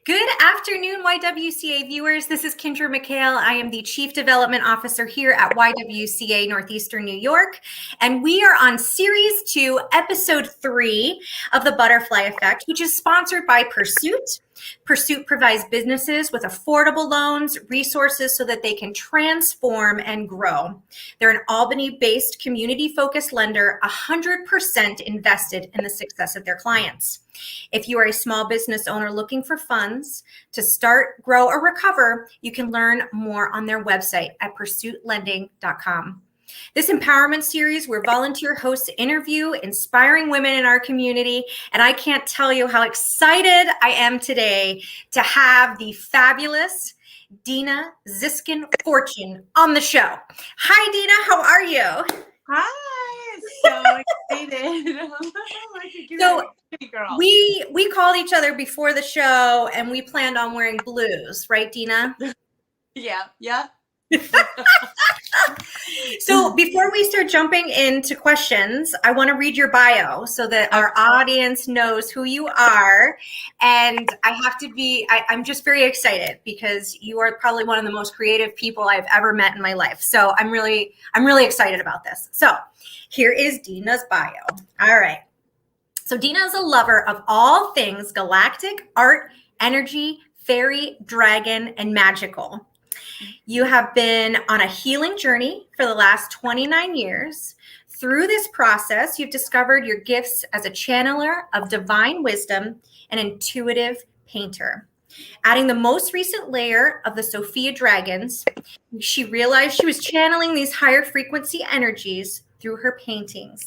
Good afternoon, YWCA viewers. This is Kendra McHale. I am the Chief Development Officer here at YWCA Northeastern New York, and we are on Series 2, Episode 3 of The Butterfly Effect, which is sponsored by Pursuit. Pursuit provides businesses with affordable loans, resources so that they can transform and grow. They're an Albany-based community-focused lender, 100% invested in the success of their clients. If you are a small business owner looking for funds to start, grow, or recover, you can learn more on their website at pursuitlending.com. This empowerment series, where volunteer hosts interview inspiring women in our community, and I can't tell you how excited I am today to have the fabulous Dina Ziskin-Fortune on the show. Hi, Dina. How are you? Hi, so excited. So we called each other before the show, and we planned on wearing blues, right, Dina? Yeah. So before we start jumping into questions, I want to read your bio so that our audience knows who you are. And I'm just very excited because you are probably one of the most creative people I've ever met in my life. So I'm really excited about this. So here is Dina's bio. All right. So Dina is a lover of all things galactic, art, energy, fairy, dragon, and magical. You have been on a healing journey for the last 29 years. Through this process, you've discovered your gifts as a channeler of divine wisdom and intuitive painter. Adding the most recent layer of the Sophia dragons, she realized she was channeling these higher frequency energies through her paintings.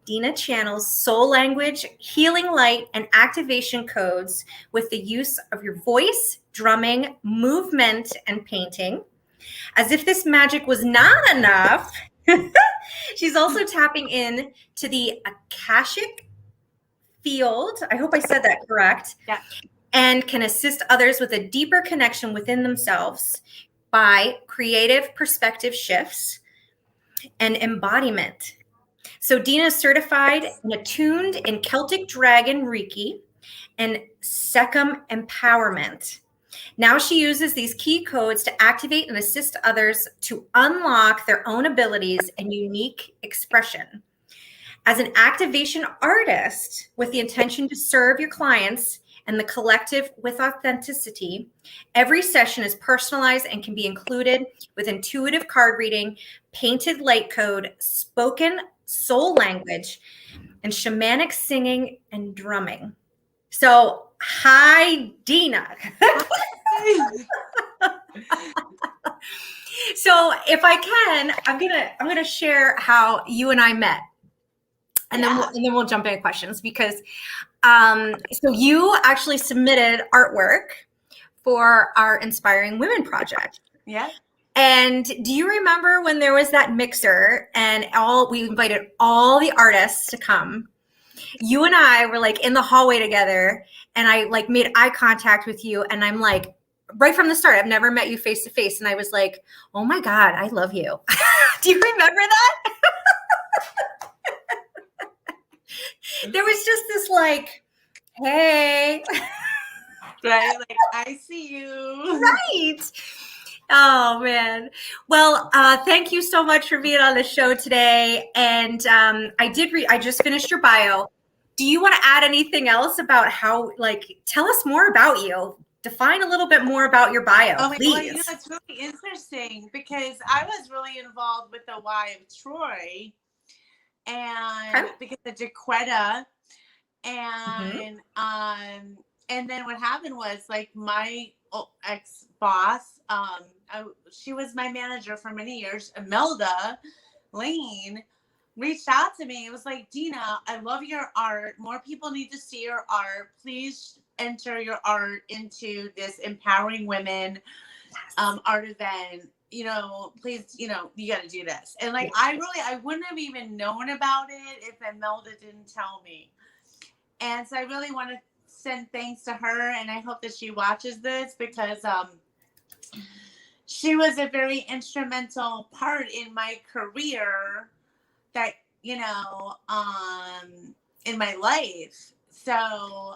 Dina channels soul language, healing light, and activation codes with the use of your voice, drumming, movement, and painting. As if this magic was not enough, she's also tapping in to the Akashic field. I hope I said that correct. Yeah. And can assist others with a deeper connection within themselves by creative perspective shifts and embodiment. So Dina is certified and attuned in Celtic Dragon Reiki and Sekhem Empowerment. Now she uses these key codes to activate and assist others to unlock their own abilities and unique expression. As an activation artist with the intention to serve your clients and the collective with authenticity, every session is personalized and can be included with intuitive card reading, painted light code, spoken soul language, and shamanic singing and drumming. So, hi, Dina. So, if I can, I'm gonna share how you and I met, and then we'll jump into questions because so you actually submitted artwork for our Inspiring Women project. Yeah. And do you remember when there was that mixer and we invited all the artists to come? You and I were like in the hallway together, and I like made eye contact with you, and I'm like, right from the start, I've never met you face to face, and I was like, oh my God, I love you. Do you remember that? There was just this like, hey. Right, like I see you. Right. Oh man. Well, thank you so much for being on the show today. And I just finished your bio. Do you want to add anything else about tell us more about you? Define a little bit more about your bio, please. Well, it's really interesting because I was really involved with the Y of Troy and because of Jaquetta and then what happened was like my ex-boss, she was my manager for many years, Imelda Lane, reached out to me. It was like, Dina, I love your art. More people need to see your art. Please enter your art into this Empowering Women art event. Please, you got to do this. And like, I wouldn't have even known about it if Imelda didn't tell me. And so I really want to send thanks to her, and I hope that she watches this because she was a very instrumental part in my career that in my life So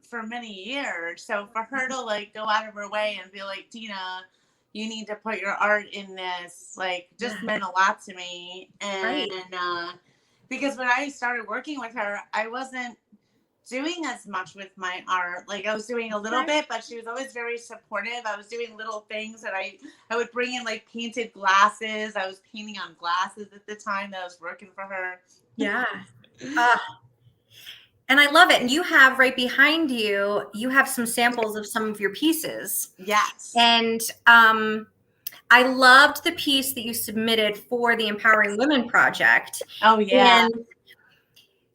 for many years, so for her to like go out of her way and be like, Dina, you need to put your art in this, like, just meant a lot to me. And because when I started working with her, I wasn't doing as much with my art. Like, I was doing a little bit, but she was always very supportive. I was doing little things that I would bring in, like painted glasses. I was painting on glasses at the time that I was working for her. Yeah. And I love it. And you have right behind you, you have some samples of some of your pieces. Yes. And I loved the piece that you submitted for the Empowering Women Project. Oh yeah. And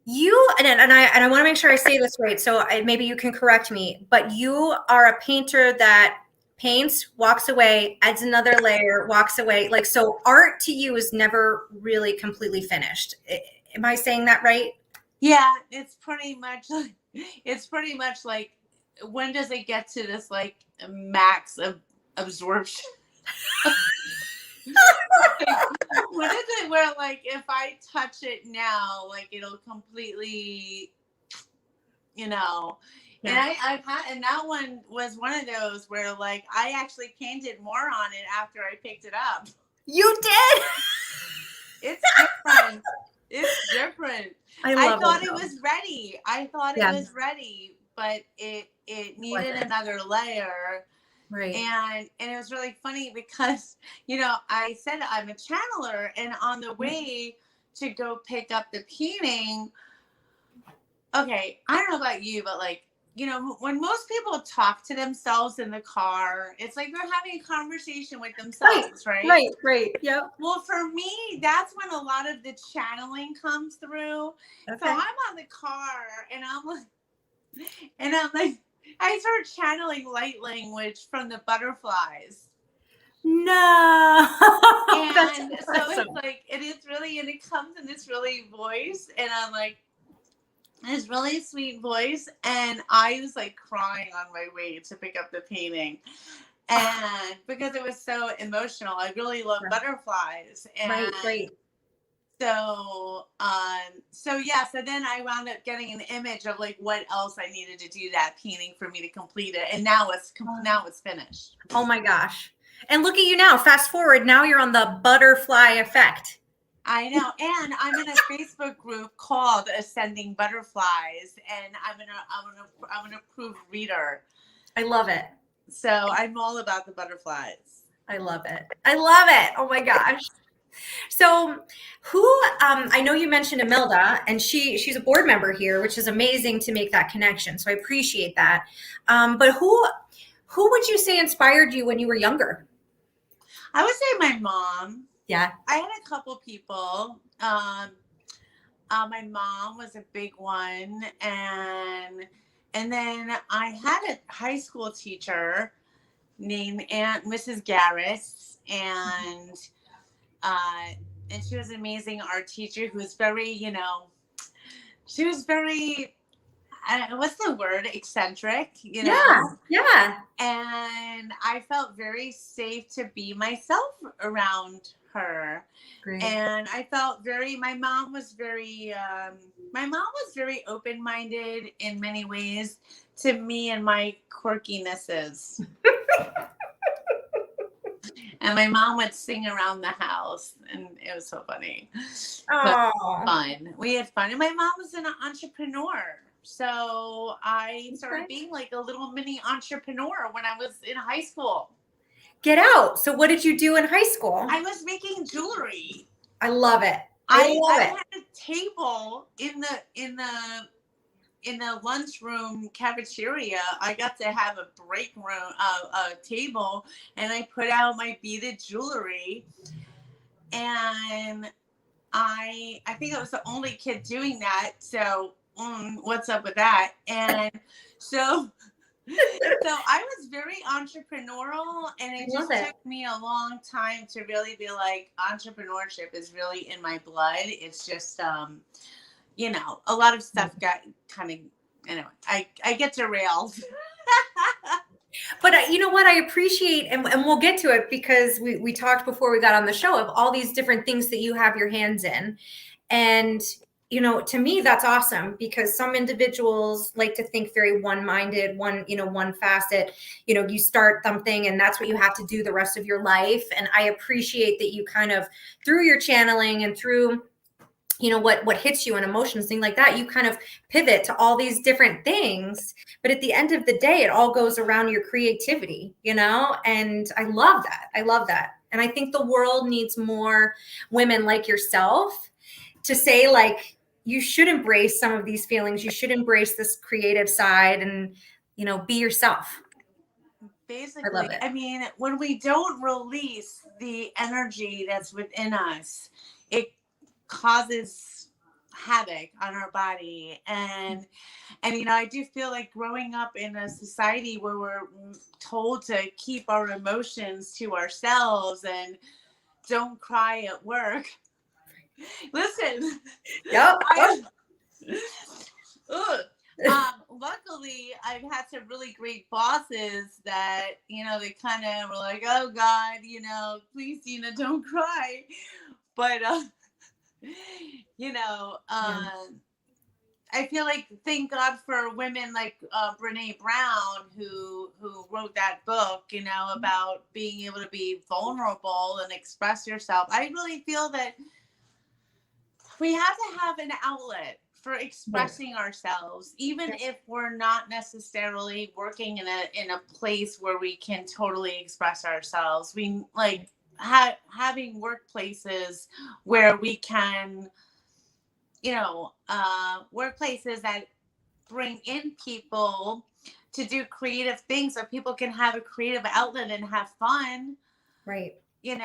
you and I want to make sure I say this right. So maybe you can correct me, but you are a painter that paints, walks away, adds another layer, walks away. Like, so art to you is never really completely finished. Am I saying that right? Yeah, it's pretty much like, when does it get to this like max of absorption? When is it where like if I touch it now, like it'll completely, you know. And I've had, and that one was one of those where like I actually painted more on it after I picked it up. You did? It's different. It's different. I thought it was ready. I thought it was ready, but it needed another layer. Right. And it was really funny because, you know, I said I'm a channeler, and on the way to go pick up the painting, okay, I don't know about you, but like, you know, when most people talk to themselves in the car, it's like they're having a conversation with themselves, right? Right. Yep. Well, for me, that's when a lot of the channeling comes through. Okay. So I'm on the car and I'm like, I start channeling light language from the butterflies. No. And so it's like, it is really, and it comes in this really voice, and I'm like, this really sweet voice, and I was like crying on my way to pick up the painting, and because it was so emotional. I really love butterflies, and right. So so then I wound up getting an image of like what else I needed to do that painting for me to complete it, and now it's finished. Oh my gosh! And look at you now. Fast forward, now you're on the butterfly effect. I know, and I'm in a Facebook group called Ascending Butterflies, and I'm an approved reader. I love it. So I'm all about the butterflies. I love it. Oh my gosh. So who, I know you mentioned Imelda, and she's a board member here, which is amazing to make that connection. So I appreciate that. But who would you say inspired you when you were younger? I would say my mom. Yeah. I had a couple people. My mom was a big one. And then I had a high school teacher named Aunt Mrs. Garris, and she was an amazing art teacher who was very, you know, she was very, what's the word? Eccentric, you know? Yeah. And I felt very safe to be myself around her. Great. And I felt my mom was very open-minded in many ways to me and my quirkinesses. And my mom would sing around the house, and it was so funny. Fun. We had fun. And my mom was an entrepreneur. So I started being like a little mini entrepreneur when I was in high school. Get out. So what did you do in high school? I was making jewelry. I love it. I had a table in the lunchroom cafeteria. I got to have a break room, a table, and I put out my beaded jewelry. And I think I was the only kid doing that. So what's up with that? And so I was very entrepreneurial, and it just took me a long time to really be like, entrepreneurship is really in my blood. It's just, you know, a lot of stuff got kind of, anyway, I get derailed. But you know what? I appreciate, and we'll get to it, because we talked before we got on the show of all these different things that you have your hands in. And to me, that's awesome, because some individuals like to think very one-minded, one facet. You start something and that's what you have to do the rest of your life. And I appreciate that you kind of, through your channeling and through what hits you and emotions, things like that, you kind of pivot to all these different things. But at the end of the day, it all goes around your creativity, and I love that. And I think the world needs more women like yourself to say, like, you should embrace some of these feelings, you should embrace this creative side, and be yourself. Basically, I love it. I mean, when we don't release the energy that's within us, it causes havoc on our body. And I do feel like growing up in a society where we're told to keep our emotions to ourselves and don't cry at work. Listen, Yep. Luckily, I've had some really great bosses that, they kind of were like, oh God, please, Dina, don't cry. But, I feel like, thank God for women like Brene Brown, who wrote that book, about being able to be vulnerable and express yourself. I really feel that we have to have an outlet for expressing ourselves, even if we're not necessarily working in a place where we can totally express ourselves. We like having workplaces where we can, workplaces that bring in people to do creative things, so people can have a creative outlet and have fun. Right. And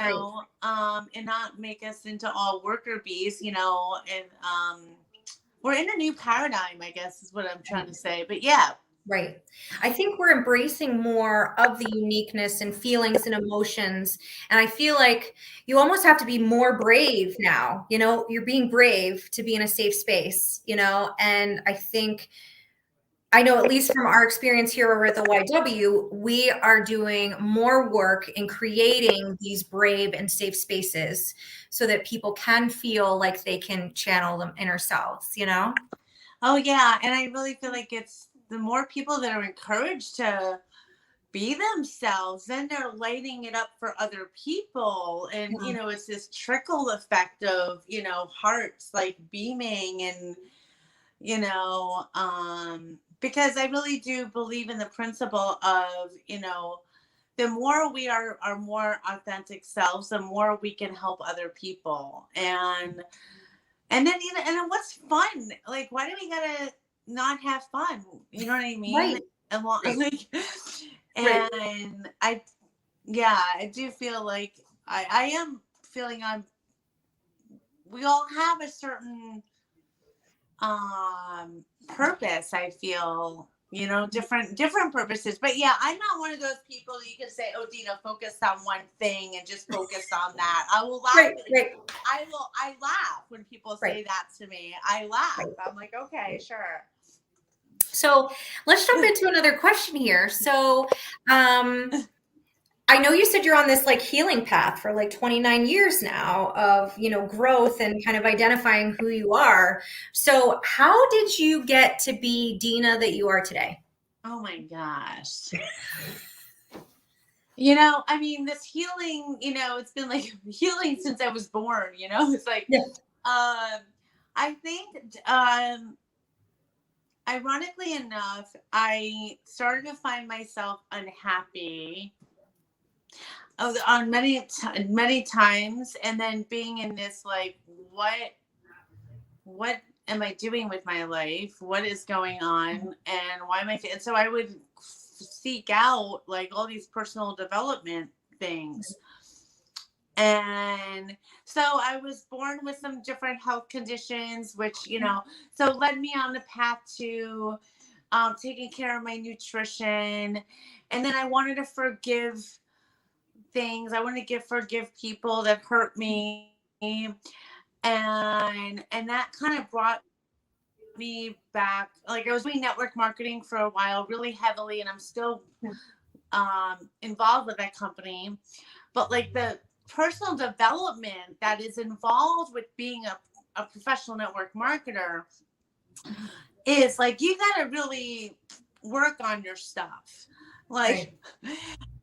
not make us into all worker bees, and we're in a new paradigm, I guess is what I'm trying to say. But yeah. Right. I think we're embracing more of the uniqueness and feelings and emotions. And I feel like you almost have to be more brave now. You're being brave to be in a safe space, and I know, at least from our experience here over at the YW, we are doing more work in creating these brave and safe spaces so that people can feel like they can channel them inner selves, Oh yeah. And I really feel like it's the more people that are encouraged to be themselves, then they're lighting it up for other people. And, it's this trickle effect of, hearts like beaming and, because I really do believe in the principle of, the more we are our more authentic selves, the more we can help other people. And then, and what's fun? Like, why do we gotta not have fun? You know what I mean? Right. And like, and I do feel like I am feeling we all have a certain purpose. I feel, different purposes. But yeah, I'm not one of those people that you can say, oh, Dina, focus on one thing and just focus on that. I will laugh. Right. I laugh when people say that to me. I laugh. I'm like, okay, sure. So let's jump into another question here. So I know you said you're on this like healing path for like 29 years now of, growth and kind of identifying who you are. So how did you get to be Dina that you are today? Oh my gosh. I mean, this healing, it's been like healing since I was born, it's like, I think, ironically enough, I started to find myself unhappy on many times, and then being in this like, what am I doing with my life? What is going on, and why am I? And so I would seek out like all these personal development things. And so I was born with some different health conditions, which, so led me on the path to taking care of my nutrition. And then I wanted to forgive things. I wanted to forgive people that hurt me. And that kind of brought me back. Like, I was doing network marketing for a while, really heavily, and I'm still involved with that company. But like the personal development that is involved with being a professional network marketer is like, you got to really work on your stuff. Like, right.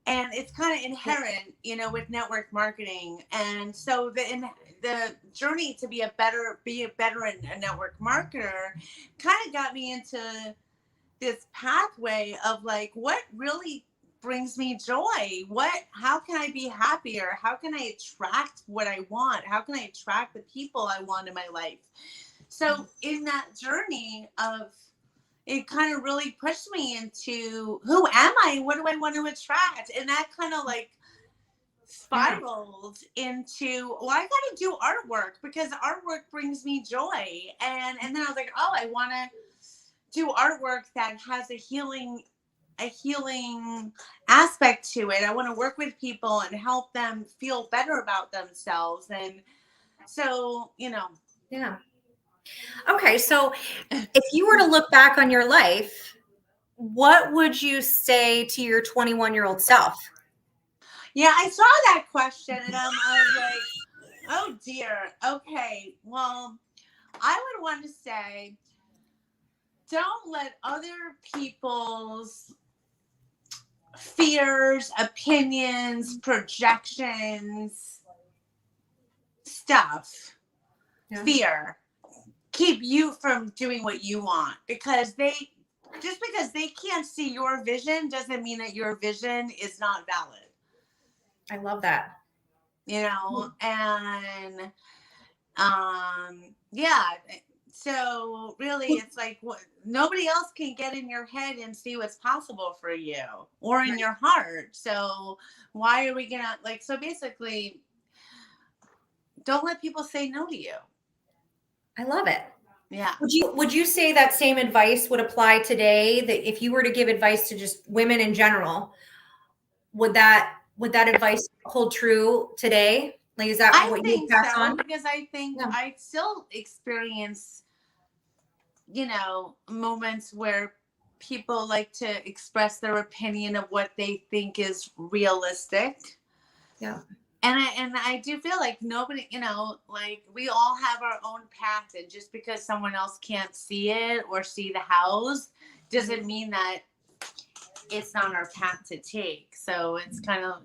And it's kind of inherent, with network marketing. And so the journey to be a better a network marketer kind of got me into this pathway of like, what really brings me joy? How can I be happier? How can I attract what I want? How can I attract the people I want in my life? So in that journey of, it kind of really pushed me into, who am I? What do I want to attract? And that kind of like spiraled into, well, I got to do artwork because artwork brings me joy. And then I was like, oh, I want to do artwork that has a healing aspect to it. I want to work with people and help them feel better about themselves. And so, Yeah. Okay. So if you were to look back on your life, what would you say to your 21-year-old self? Yeah, I saw that question and I was like, oh dear. Okay. Well, I would want to say, don't let other people's fears, opinions, projections, stuff, fear, keep you from doing what you want, because just because they can't see your vision doesn't mean that your vision is not valid. I love that. And yeah. So really, it's like, nobody else can get in your head and see what's possible for you or in your heart. So why are we gonna so basically, don't let people say no to you. I love it. Yeah. Would you say that same advice would apply today, that if you were to give advice to just women in general, would that advice hold true today? Like, is that what you pass on? Because I think I still experience, moments where people like to express their opinion of what they think is realistic. Yeah. And I do feel like nobody, we all have our own path, and just because someone else can't see it or see the house doesn't mean that it's not our path to take. So it's kind of,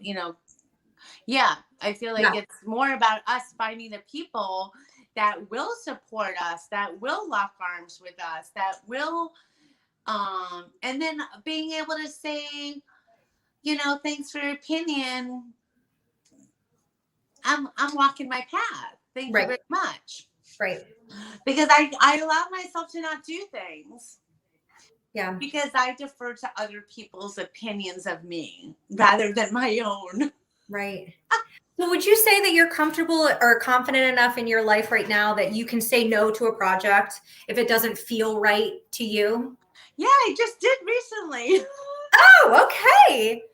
yeah, I feel like it's more about us finding the people that will support us, that will lock arms with us, that will, and then being able to say, thanks for your opinion. I'm walking my path. Thank you very much. Right. Because I allow myself to not do things. Yeah. Because I defer to other people's opinions of me rather than my own. Right. So would you say that you're comfortable or confident enough in your life right now that you can say no to a project if it doesn't feel right to you? Yeah, I just did recently. Oh, okay.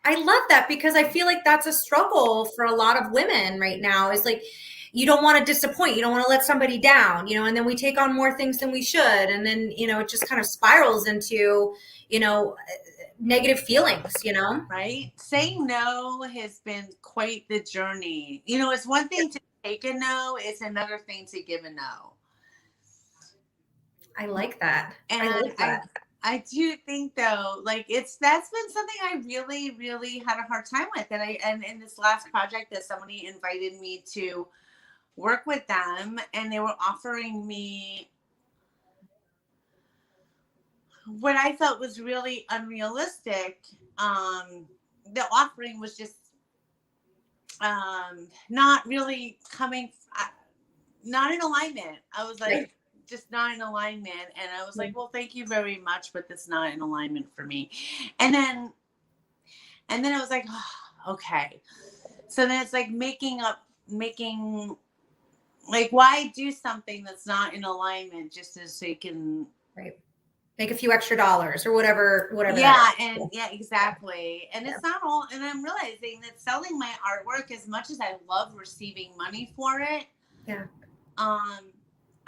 I love that, because I feel like that's a struggle for a lot of women right now. Is like, you don't want to disappoint. You don't want to let somebody down, and then we take on more things than we should. And then, it just kind of spirals into, negative feelings, Right? Saying no has been quite the journey. It's one thing to take a no. It's another thing to give a no. I like that. And I do think though, that's been something I really, really had a hard time with. And in this last project that somebody invited me to work with them, and they were offering me what I felt was really unrealistic. The offering was just not really not in alignment. I was like, just not in alignment. And I was like, well, thank you very much, but that's not in alignment for me. And then I was like, oh, okay. So then it's like making like, why do something that's not in alignment just so you can make a few extra dollars or whatever. Yeah. And yeah, exactly. And it's not all, and I'm realizing that selling my artwork, as much as I love receiving money for it. Yeah.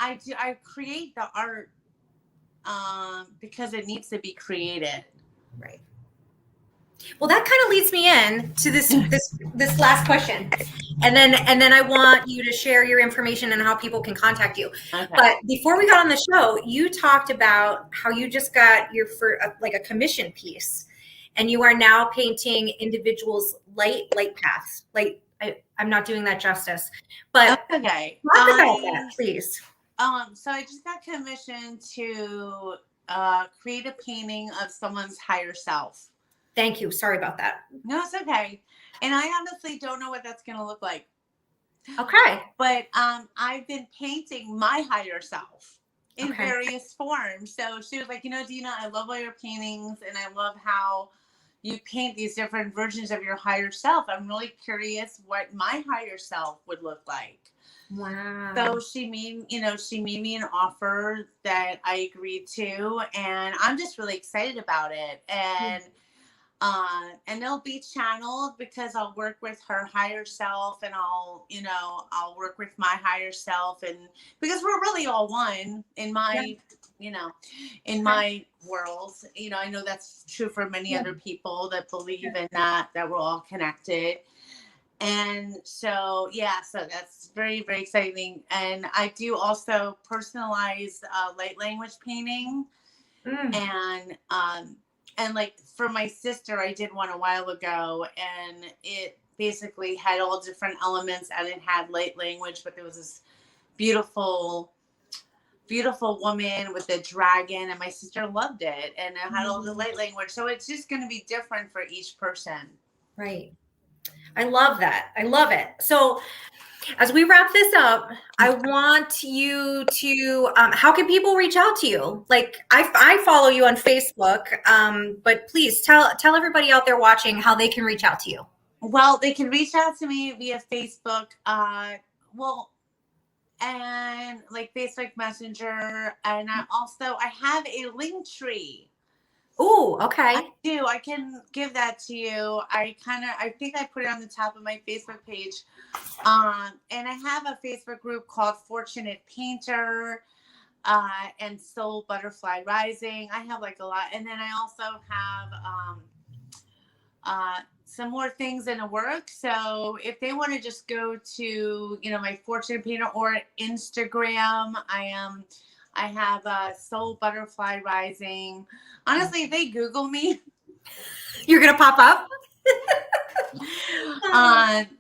I create the art, because it needs to be created. Right. Well, that kind of leads me in to this last question, and then I want you to share your information and how people can contact you. Okay. But before we got on the show, you talked about how you just got your like a commission piece, and you are now painting individuals light paths. Like I'm not doing that justice, but okay. talk about that, please. So I just got commissioned to create a painting of someone's higher self. Thank you. Sorry about that. No, it's okay. And I honestly don't know what that's going to look like. Okay. But I've been painting my higher self in Okay. various forms. So she was like, Dina, I love all your paintings and I love how you paint these different versions of your higher self. I'm really curious what my higher self would look like. Wow. So she made me an offer that I agreed to, and I'm just really excited about it. And they'll be channeled because I'll work with her higher self, and I'll work with my higher self, and because we're really all one in my, in my world. I know that's true for many other people that believe in that we're all connected. And so, so that's very, very exciting. And I do also personalize light language painting. And like for my sister, I did one a while ago, and it basically had all different elements, and it had light language, but there was this beautiful woman with a dragon, and my sister loved it, and it had all the light language. So it's just going to be different for each person. Right. I love that. I love it. So as we wrap this up, I want you to, how can people reach out to you? Like I follow you on Facebook, but please tell everybody out there watching how they can reach out to you. Well, they can reach out to me via Facebook. And like Facebook Messenger. And I have a link tree. Oh, okay. I do. I can give that to you. I think I put it on the top of my Facebook page. And I have a Facebook group called Fortunate Painter, and Soul Butterfly Rising. I have like a lot. And then I also have, some more things in the work. So if they want to just go to, my Fortunate Painter or Instagram, I have Soul Butterfly Rising. Honestly, if they Google me, you're gonna pop up.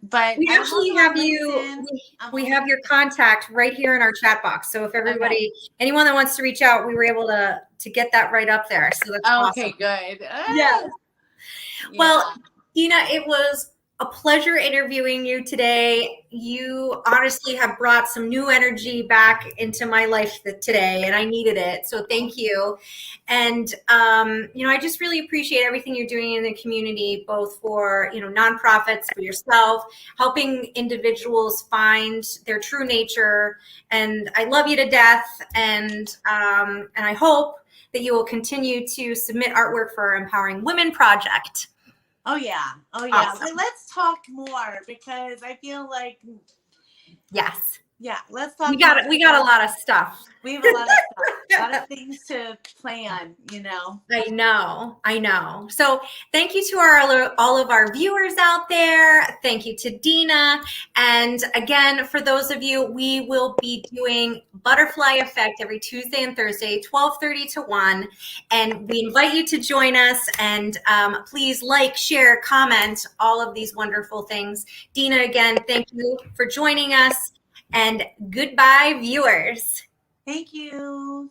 But we actually have you. We have your contact right here in our chat box. So if anyone that wants to reach out, we were able to get that right up there. So that's awesome. Okay, good. Yeah. Well, Dina, it was a pleasure interviewing you today. You honestly have brought some new energy back into my life today, and I needed it. So thank you. And, I just really appreciate everything you're doing in the community, both for, nonprofits, for yourself, helping individuals find their true nature. And I love you to death. And I hope that you will continue to submit artwork for our Empowering Women Project. Oh yeah. Awesome. Let's talk more, because I feel like yes. Yeah, let's talk. We got a lot of stuff. We have a lot of stuff, a lot of things to plan. I know. So thank you to all of our viewers out there. Thank you to Dina. And again, for those of you, we will be doing Butterfly Effect every Tuesday and Thursday, 12:30 to 1. And we invite you to join us. And please like, share, comment, all of these wonderful things. Dina, again, thank you for joining us. And goodbye, viewers. Thank you.